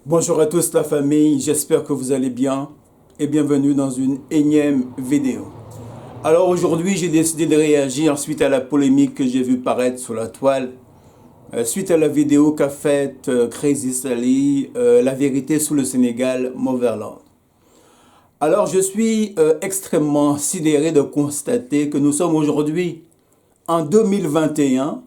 Bonjour à tous la famille, j'espère que vous allez bien et bienvenue dans une énième vidéo. Alors aujourd'hui j'ai décidé de réagir suite à la polémique que j'ai vue paraître sur la toile, suite à la vidéo qu'a faite Crazy Sally, la vérité sous le Sénégal, Motherland. Alors je suis extrêmement sidéré de constater que nous sommes aujourd'hui en 2021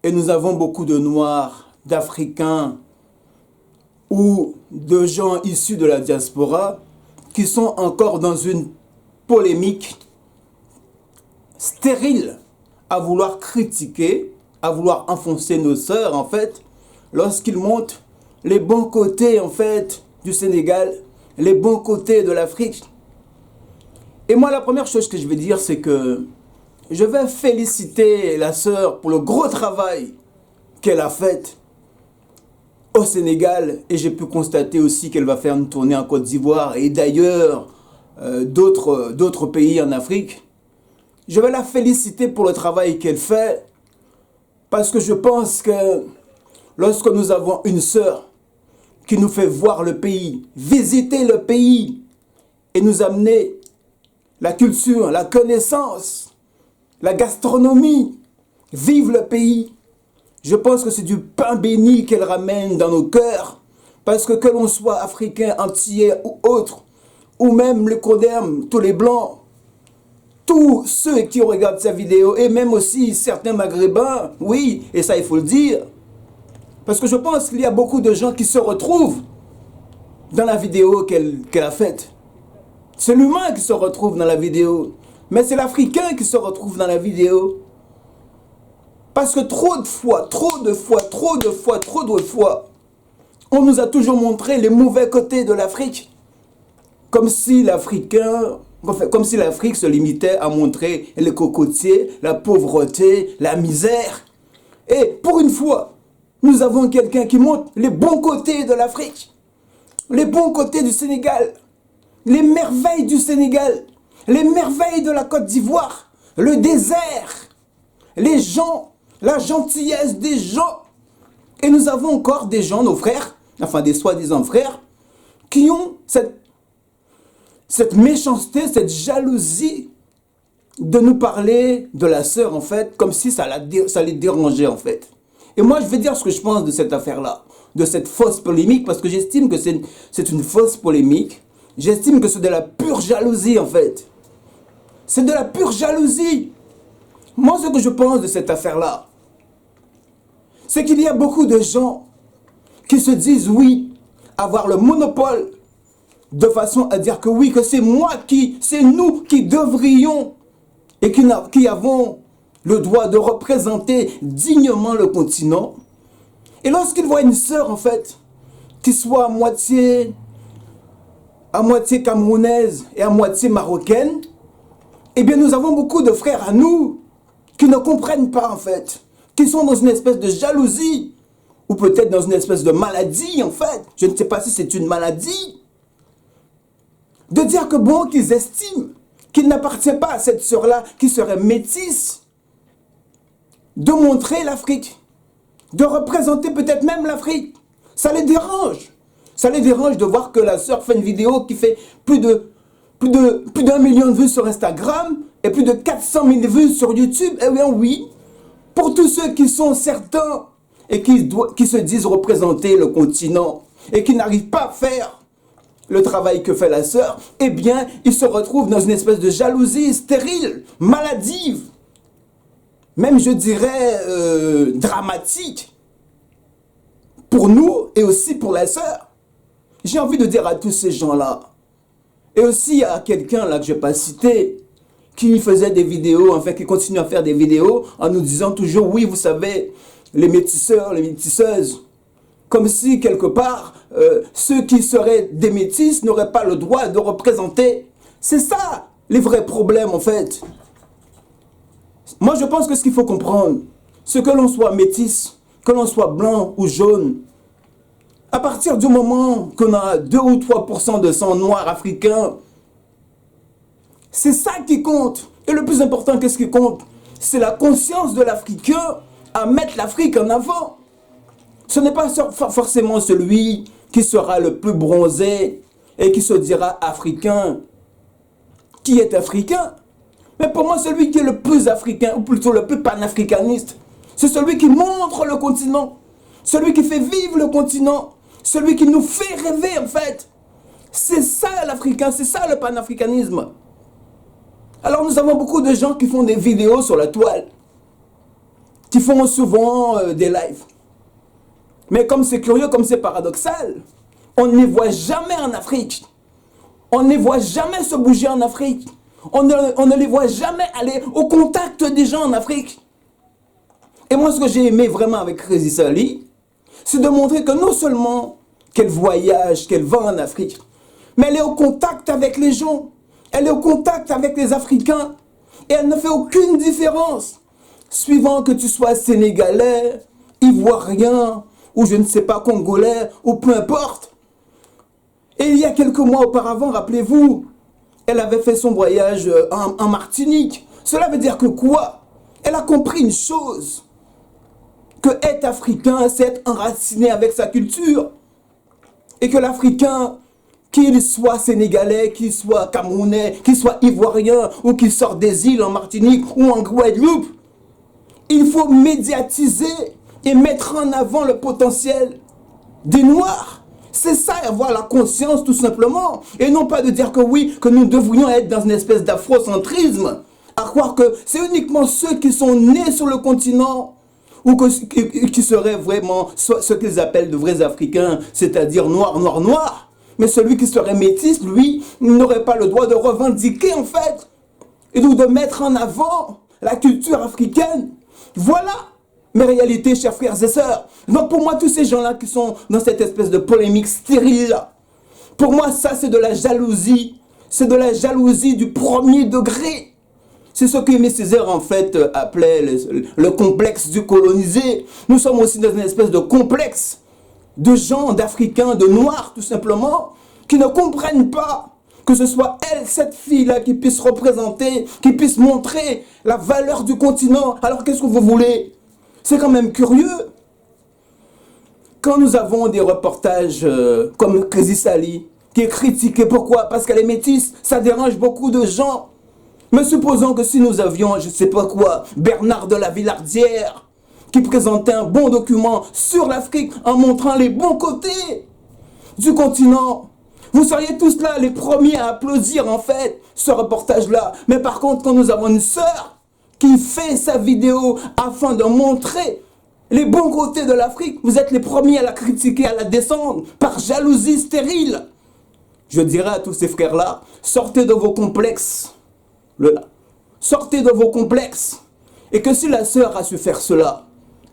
et nous avons beaucoup de Noirs, d'Africains, ou de gens issus de la diaspora qui sont encore dans une polémique stérile à vouloir critiquer, à vouloir enfoncer nos sœurs en fait, lorsqu'ils montrent les bons côtés en fait du Sénégal, les bons côtés de l'Afrique. Et moi la première chose que je vais dire c'est que je vais féliciter la sœur pour le gros travail qu'elle a fait au Sénégal, et j'ai pu constater aussi qu'elle va faire une tournée en Côte d'Ivoire et d'ailleurs d'autres pays en Afrique. Je vais la féliciter pour le travail qu'elle fait parce que je pense que lorsque nous avons une sœur qui nous fait voir le pays, visiter le pays et nous amener la culture, la connaissance, la gastronomie, vivre le pays, je pense que c'est du pain béni qu'elle ramène dans nos cœurs. Parce que l'on soit africain, antillais ou autre, ou même le Codem, tous les blancs, tous ceux qui regardent sa vidéo, et même aussi certains maghrébins, oui, et ça il faut le dire. Parce que je pense qu'il y a beaucoup de gens qui se retrouvent dans la vidéo qu'elle a faite. C'est l'humain qui se retrouve dans la vidéo, mais c'est l'Africain qui se retrouve dans la vidéo. Parce que trop de fois, on nous a toujours montré les mauvais côtés de l'Afrique. Comme si l'Afrique se limitait à montrer les cocotiers, la pauvreté, la misère. Et pour une fois, nous avons quelqu'un qui montre les bons côtés de l'Afrique, les bons côtés du Sénégal, les merveilles du Sénégal, les merveilles de la Côte d'Ivoire, le désert, les gens, la gentillesse des gens. Et nous avons encore des gens, nos frères, enfin des soi-disant frères, qui ont cette méchanceté, cette jalousie de nous parler de la sœur en fait, comme si ça les dérangeait en fait. Et moi je vais dire ce que je pense de cette affaire-là, de cette fausse polémique, parce que j'estime que c'est une fausse polémique. J'estime que c'est de la pure jalousie en fait. C'est de la pure jalousie. Moi, ce que je pense de cette affaire-là, c'est qu'il y a beaucoup de gens qui se disent, oui, avoir le monopole, de façon à dire que oui, que c'est nous qui devrions et qui avons le droit de représenter dignement le continent. Et lorsqu'ils voient une sœur, en fait, qui soit à moitié camerounaise et à moitié marocaine, eh bien, nous avons beaucoup de frères à nous qui ne comprennent pas en fait, qui sont dans une espèce de jalousie, ou peut-être dans une espèce de maladie en fait, je ne sais pas si c'est une maladie, de dire que bon, qu'ils estiment qu'il n'appartient pas à cette sœur-là, qui serait métisse, de montrer l'Afrique, de représenter peut-être même l'Afrique. Ça les dérange. Ça les dérange de voir que la sœur fait une vidéo qui fait plus d'1 million de vues sur Instagram, et plus de 400 000 vues sur YouTube. Eh bien oui, pour tous ceux qui sont certains et qui se disent représenter le continent et qui n'arrivent pas à faire le travail que fait la sœur, eh bien ils se retrouvent dans une espèce de jalousie stérile, maladive, même je dirais dramatique, pour nous et aussi pour la sœur. J'ai envie de dire à tous ces gens-là, et aussi à quelqu'un là que je ne vais pas citer, qui faisait des vidéos, en fait, qui continue à faire des vidéos en nous disant toujours, oui, vous savez, les métisseurs, les métisseuses, comme si, quelque part, ceux qui seraient des métis n'auraient pas le droit de représenter. C'est ça, les vrais problèmes, en fait. Moi, je pense que ce qu'il faut comprendre, c'est que l'on soit métis, que l'on soit blanc ou jaune, à partir du moment qu'on a 2 ou 3% de sang noir africain, c'est ça qui compte. Et le plus important, qu'est-ce qui compte? C'est la conscience de l'Africain à mettre l'Afrique en avant. Ce n'est pas forcément celui qui sera le plus bronzé et qui se dira africain. Qui est africain? Mais pour moi, celui qui est le plus africain, ou plutôt le plus panafricaniste, c'est celui qui montre le continent, celui qui fait vivre le continent, celui qui nous fait rêver en fait. C'est ça l'Africain, c'est ça le panafricanisme. Alors nous avons beaucoup de gens qui font des vidéos sur la toile, qui font souvent des lives. Mais comme c'est curieux, comme c'est paradoxal, on ne les voit jamais en Afrique. On ne les voit jamais se bouger en Afrique. On ne les voit jamais aller au contact des gens en Afrique. Et moi, ce que j'ai aimé vraiment avec Crazy Sally, c'est de montrer que non seulement qu'elle voyage, qu'elle va en Afrique, mais elle est au contact avec les gens. Elle est au contact avec les Africains. Et elle ne fait aucune différence. Suivant que tu sois sénégalais, ivoirien, ou je ne sais pas, congolais, ou peu importe. Et il y a quelques mois auparavant, rappelez-vous, elle avait fait son voyage en Martinique. Cela veut dire que quoi? Elle a compris une chose. Que être africain, c'est être enraciné avec sa culture. Et que l'Africain, qu'il soit sénégalais, qu'il soit camerounais, qu'il soit ivoirien, ou qu'il sorte des îles en Martinique ou en Guadeloupe, il faut médiatiser et mettre en avant le potentiel des Noirs. C'est ça, avoir la conscience tout simplement. Et non pas de dire que oui, que nous devrions être dans une espèce d'afrocentrisme. À croire que c'est uniquement ceux qui sont nés sur le continent ou qui seraient vraiment ce qu'ils appellent de vrais Africains, c'est-à-dire noirs, noirs, noirs. Mais celui qui serait métis, lui, n'aurait pas le droit de revendiquer en fait. Et donc de mettre en avant la culture africaine. Voilà mes réalités, chers frères et sœurs. Donc pour moi, tous ces gens-là qui sont dans cette espèce de polémique stérile, pour moi, ça c'est de la jalousie. C'est de la jalousie du premier degré. C'est ce que Aimé Césaire en fait appelait le complexe du colonisé. Nous sommes aussi dans une espèce de complexe de gens, d'Africains, de Noirs tout simplement, qui ne comprennent pas que ce soit elle, cette fille-là, qui puisse représenter, qui puisse montrer la valeur du continent. Alors qu'est-ce que vous voulez? C'est quand même curieux. Quand nous avons des reportages comme Crazy Sally, qui est critiquée, pourquoi? Parce qu'elle est métisse, ça dérange beaucoup de gens. Mais supposons que si nous avions, je ne sais pas quoi, Bernard de la Villardière, qui présentait un bon document sur l'Afrique en montrant les bons côtés du continent, vous seriez tous là, les premiers à applaudir en fait ce reportage-là. Mais par contre, quand nous avons une sœur qui fait sa vidéo afin de montrer les bons côtés de l'Afrique, vous êtes les premiers à la critiquer, à la descendre par jalousie stérile. Je dirais à tous ces frères-là, sortez de vos complexes. Sortez de vos complexes. Et que si la sœur a su faire cela,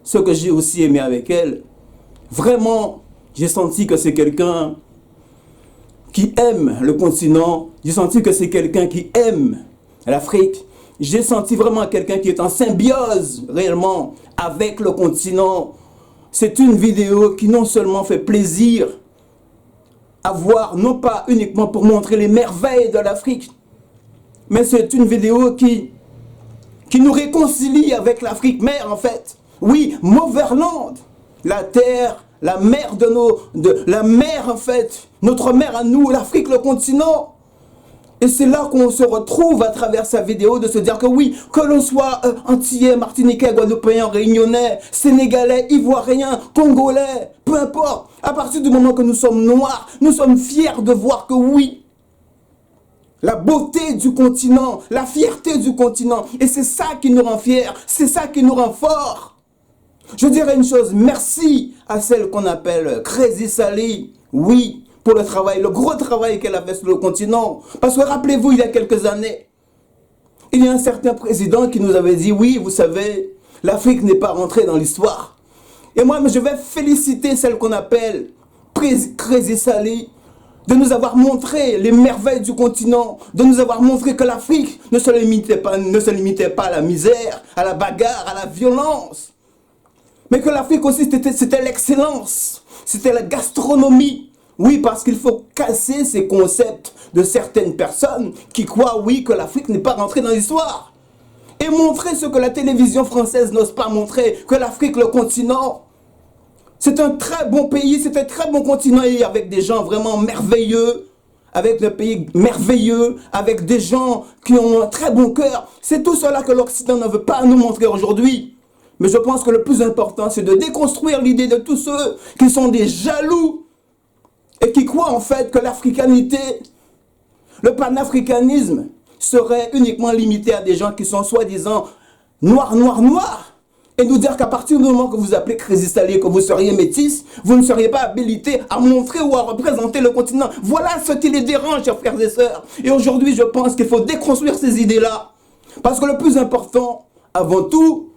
ce que j'ai aussi aimé avec elle, vraiment, j'ai senti que c'est quelqu'un qui aime le continent. J'ai senti que c'est quelqu'un qui aime l'Afrique. J'ai senti vraiment quelqu'un qui est en symbiose réellement avec le continent. C'est une vidéo qui non seulement fait plaisir à voir, non pas uniquement pour montrer les merveilles de l'Afrique, mais c'est une vidéo qui nous réconcilie avec l'Afrique mère en fait. Oui, Motherland, la terre, la mère la mère en fait, notre mère à nous, l'Afrique, le continent. Et c'est là qu'on se retrouve à travers sa vidéo de se dire que oui, que l'on soit antillais, martiniquais, guadeloupéen, réunionnais, sénégalais, ivoirien, congolais, peu importe. À partir du moment que nous sommes noirs, nous sommes fiers de voir que oui, la beauté du continent, la fierté du continent. Et c'est ça qui nous rend fiers, c'est ça qui nous rend forts. Je dirais une chose, merci à celle qu'on appelle Crazy Sally. Oui, pour le travail, le gros travail qu'elle a fait sur le continent. Parce que rappelez-vous, il y a quelques années, il y a un certain président qui nous avait dit, oui, vous savez, l'Afrique n'est pas rentrée dans l'histoire. Et moi, je vais féliciter celle qu'on appelle Crazy Sally, de nous avoir montré les merveilles du continent, de nous avoir montré que l'Afrique ne se limitait pas à la misère, à la bagarre, à la violence. Mais que l'Afrique aussi, c'était l'excellence, c'était la gastronomie. Oui, parce qu'il faut casser ces concepts de certaines personnes qui croient, oui, que l'Afrique n'est pas rentrée dans l'histoire. Et montrer ce que la télévision française n'ose pas montrer, que l'Afrique, le continent, C'est un très bon pays, c'est un très bon continent avec des gens vraiment merveilleux, avec le pays merveilleux, avec des gens qui ont un très bon cœur. C'est tout cela que l'Occident ne veut pas nous montrer aujourd'hui. Mais je pense que le plus important, c'est de déconstruire l'idée de tous ceux qui sont des jaloux et qui croient en fait que l'africanité, le panafricanisme serait uniquement limité à des gens qui sont soi-disant noirs, noirs, noirs. Et nous dire qu'à partir du moment que vous appelez Crazy Sally, que vous seriez métis, vous ne seriez pas habilité à montrer ou à représenter le continent. Voilà ce qui les dérange, chers frères et sœurs. Et aujourd'hui, je pense qu'il faut déconstruire ces idées-là. Parce que le plus important, avant tout,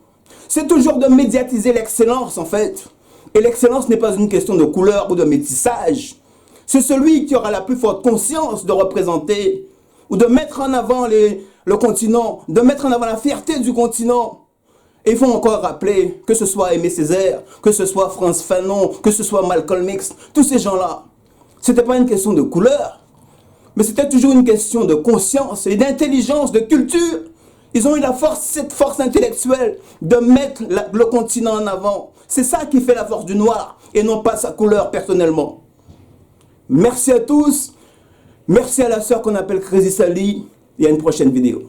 c'est toujours de médiatiser l'excellence, en fait. Et l'excellence n'est pas une question de couleur ou de métissage. C'est celui qui aura la plus forte conscience de représenter ou de mettre en avant le continent, de mettre en avant la fierté du continent. Et il faut encore rappeler que ce soit Aimé Césaire, que ce soit Frantz Fanon, que ce soit Malcolm X, tous ces gens-là, ce n'était pas une question de couleur, mais c'était toujours une question de conscience et d'intelligence, de culture. Ils ont eu cette force intellectuelle de mettre le continent en avant. C'est ça qui fait la force du noir et non pas sa couleur personnellement. Merci à tous. Merci à la sœur qu'on appelle Crazy Sally et à une prochaine vidéo.